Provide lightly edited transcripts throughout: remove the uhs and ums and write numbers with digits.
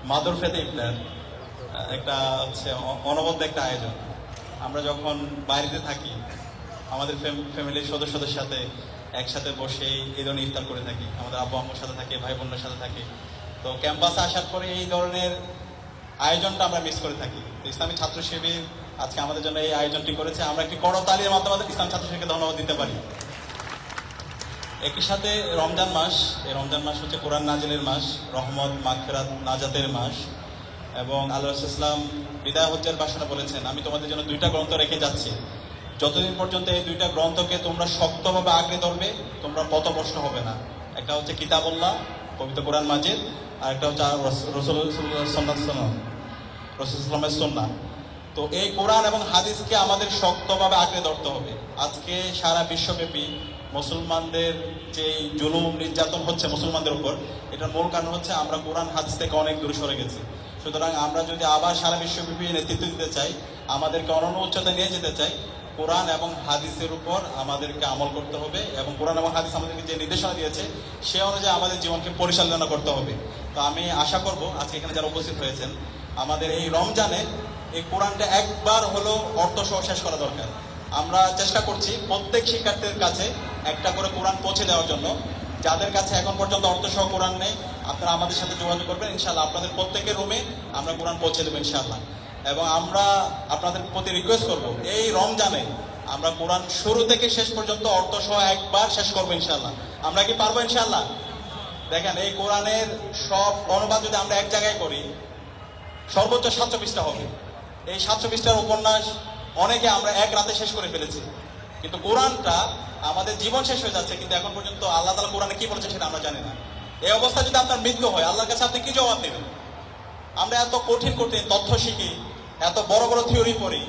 মাদুর ফেতে ইফতার একটা হচ্ছে অনবদ্য একটা আয়োজন। আমরা যখন বাইরেতে থাকি আমাদের ফ্যামিলির সদস্যদের সাথে একসাথে বসে এই ধরনের ইফতার করে থাকি, আমাদের আব্বু আম্মুর সাথে থাকে, ভাই বোনের সাথে থাকে। তো ক্যাম্পাসে আসার পরে এই ধরনের আয়োজনটা আমরা মিস করে থাকি। তো ইসলামী ছাত্র শিবির আজকে আমাদের জন্য এই আয়োজনটি করেছে, আমরা একটি করতালির মাধ্যমে ইসলাম ছাত্র শিবিরকে ধন্যবাদ দিতে পারি। একই সাথে রমজান মাস, এই রমজান মাস হচ্ছে কোরআন নাজিলের মাস, রহমত, মাগফিরাত, নাজাতের মাস। এবং আল্লাহ রাসূল ইসলাম বিদায় হজ্জের ভাষণে বলেছেন, আমি তোমাদের জন্য দুইটা গ্রন্থ রেখে যাচ্ছি, যতদিন পর্যন্ত এই দুইটা গ্রন্থকে তোমরা শক্তভাবে আঁকড়ে ধরবে তোমরা পথভ্রষ্ট হবে না। একটা হচ্ছে কিতাবুল্লাহ, পবিত্র কোরআন মাজিদ, আর একটা হচ্ছে রাসূলুল্লাহ ইসলামের সুন্নাহ। তো এই কোরআন এবং হাদিসকে আমাদের শক্তভাবে আঁকড়ে ধরতে হবে। আজকে সারা বিশ্বব্যাপী মুসলমানদের যে জুলুম নির্যাতন হচ্ছে মুসলমানদের উপর, এটার মূল কারণ হচ্ছে আমরা কোরআন হাদিস থেকে অনেক দূরে সরে গেছি। সুতরাং আমরা যদি আবার সারা বিশ্বব্যাপী নেতৃত্ব দিতে চাই, আমাদেরকে অনন্য উচ্চতায় নিয়ে যেতে চাই, কোরআন এবং হাদিসের উপর আমাদেরকে আমল করতে হবে এবং কোরআন এবং হাদিস আমাদেরকে যে নির্দেশনা দিয়েছে সে অনুযায়ী আমাদের জীবনকে পরিচালনা করতে হবে। তো আমি আশা করব আজকে এখানে যারা উপস্থিত হয়েছেন, আমাদের এই রমজানে এই কোরআনটা একবার হলো অর্থ সহ শেষ করা দরকার। আমরা চেষ্টা করছি প্রত্যেক শিক্ষার্থীর কাছে একটা করে কোরআন পৌঁছে দেওয়ার জন্য। যাদের কাছে এখন পর্যন্ত অর্থ সহ কোরআন নেই, আপনারা আমাদের সাথে যোগাযোগ করবেন, ইনশাআল্লাহ আপনাদের প্রত্যেকের রুমে আমরা কোরআন পৌঁছে দেবো ইনশাআল্লাহ। এবং আমরা আপনাদের প্রতি রিকোয়েস্ট করব, এই রমজানে আমরা কোরআন শুরু থেকে শেষ পর্যন্ত অর্থ সহ একবার শেষ করবো ইনশাআল্লাহ। আমরা কি পারবো ইনশাআল্লাহ? দেখেন, এই কোরআনের সব অনুবাদ যদি আমরা এক জায়গায় করি সর্বোচ্চ 700 পৃষ্ঠা হবে। এই 700 পৃষ্ঠার উপন্যাস অনেকে আমরা এক রাতে শেষ করে ফেলেছি, কিন্তু কোরআনটা আমাদের জীবন শেষ হয়ে যাচ্ছে, কিন্তু এখন পর্যন্ত আল্লাহ তাআলা কোরআনে কি বলেছে সেটা আমরা জানি না। এই অবস্থা যদি আপনার মৃত্যু হয়, আল্লাহর কাছে আপনি কি জবাব দেবেন? আমরা এত কঠিন কঠিন তথ্য শিখি, এত বড় বড় থিওরি পড়ি,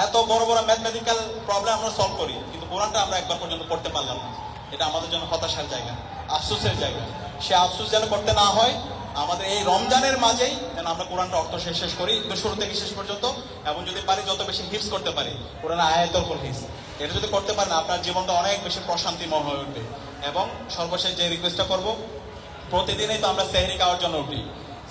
এত বড় বড় ম্যাথমেটিক্যাল প্রবলেম আমরা সলভ করি, কিন্তু কোরআনটা আমরা একবার পর্যন্ত পড়তে পারলাম না। এটা আমাদের জন্য হতাশার জায়গা, আফসোসের জায়গা। সে আফসোস যেন করতে না হয়, আমাদের এই রমজানের মাঝেই যেন আমরা কোরআনটা অর্থ শেষ করি শুরু থেকে শেষ পর্যন্ত। এবং যদি পারি যত বেশি হিফজ করতে পারি, কোরআনের আয়াতের উপর হিফজ, এটা যদি করতে পারেন আপনার জীবনটা অনেক বেশি প্রশান্তিময় হয়ে উঠবে। এবং সর্বশেষ যে রিকোয়েস্টটা করব, প্রতিদিনই তো আমরা সেহরি খাওয়ার জন্য উঠি।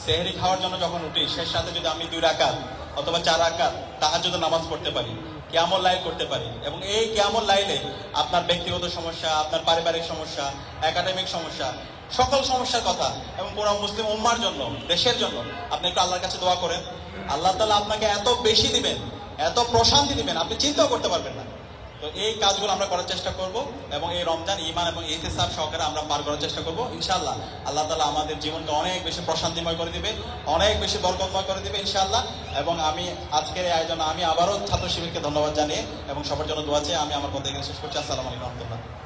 সেহরি খাওয়ার জন্য যখন উঠি, শেষ রাতে যদি আমি 2 রাকাত অথবা 4 রাকাত তাহাজ্জুদের নামাজ পড়তে পারি, কিয়ামুল লাইল করতে পারি, এবং এই কিয়ামুল লাইলে আপনার ব্যক্তিগত সমস্যা, আপনার পারিবারিক সমস্যা, একাডেমিক সমস্যা, সকল সমস্যার কথা এবং পুরো মুসলিম উম্মার জন্য, দেশের জন্য আপনি একটু আল্লাহর কাছে দোয়া করেন। আল্লাহ তাআলা আপনাকে এত বেশি দিবেন, এত প্রশান্তি দিবেন, আপনি চিন্তাও করতে পারবেন না। তো এই কাজগুলো আমরা করার চেষ্টা করব এবং এই রমজান ঈমান এবং ইহতিসাব সহকারে আমরা পার করার চেষ্টা করব ইনশাআল্লাহ। আল্লাহ তাআলা আমাদের জীবনকে অনেক বেশি প্রশান্তিময় করে দিবে, অনেক বেশি বরকতময় করে দিবে ইনশাআল্লাহ। এবং আমি আজকের এই আয়োজনে আমি আবারও ছাত্র শিবিরকে ধন্যবাদ জানিয়ে এবং সবার জন্য দোয়া চেয়ে আমি আমার কথা এখানে শেষ করছি। আসসালামু আলাইকুম ওয়া রাহমাতুল্লাহ।